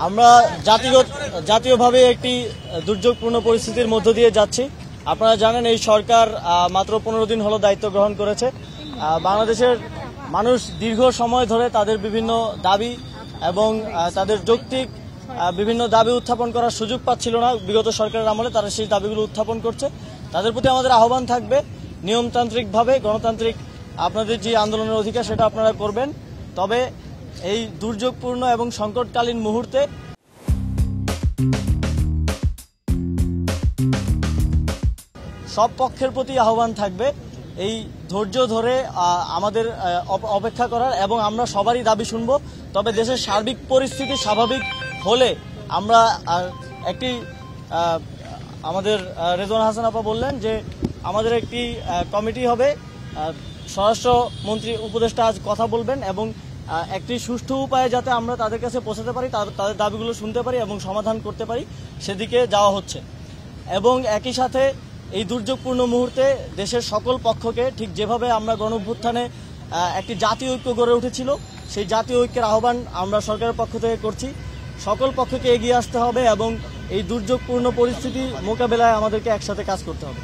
আমরা জাতীয়ভাবে একটি দুর্যোগপূর্ণ পরিস্থিতির মধ্য দিয়ে যাচ্ছি। আপনারা জানেন এই সরকার মাত্র 15 দিন হলো দায়িত্ব গ্রহণ করেছে। বাংলাদেশের মানুষ দীর্ঘ সময় ধরে তাদের বিভিন্ন দাবি এবং তাদের যৌক্তিক বিভিন্ন দাবি উত্থাপন করার সুযোগ পাচ্ছিল না। বিগত সরকারের আমলে তারা সেই দাবিগুলো উত্থাপন করছে। তাদের প্রতি আমাদের আহ্বান থাকবে নিয়মতান্ত্রিকভাবে গণতান্ত্রিক আপনাদের যে আন্দোলনের অধিকার সেটা আপনারা করবেন, তবে এই দুর্যোগপূর্ণ এবং সংকটকালীন মুহূর্তে সব পক্ষের প্রতি আহ্বান থাকবে এই ধৈর্য ধরে আমাদের অপেক্ষা করার, এবং আমরা সবারই দাবি শুনব। তবে দেশের সার্বিক পরিস্থিতি স্বাভাবিক হলে আমরা একটি আমাদের রেজওয়ানা হাসান আপা বললেন যে আমাদের একটি কমিটি হবে, স্বরাষ্ট্রমন্ত্রী উপদেষ্টা আজ কথা বলবেন এবং একটি সুষ্ঠু উপায়ে যাতে আমরা তাদের কাছে পৌঁছাতে পারি, তাদের দাবিগুলো শুনতে পারি এবং সমাধান করতে পারি, সেদিকে যাওয়া হচ্ছে। এবং একই সাথে এই দুর্যোগপূর্ণ মুহূর্তে দেশের সকল পক্ষকে ঠিক যেভাবে আমরা গণঅভ্যুত্থানে একটি জাতীয় ঐক্য গড়ে উঠেছিল, সেই জাতীয় ঐক্যের আহ্বান আমরা সরকারের পক্ষ থেকে করছি। সকল পক্ষকে এগিয়ে আসতে হবে এবং এই দুর্যোগপূর্ণ পরিস্থিতি মোকাবেলায় আমাদেরকে একসাথে কাজ করতে হবে।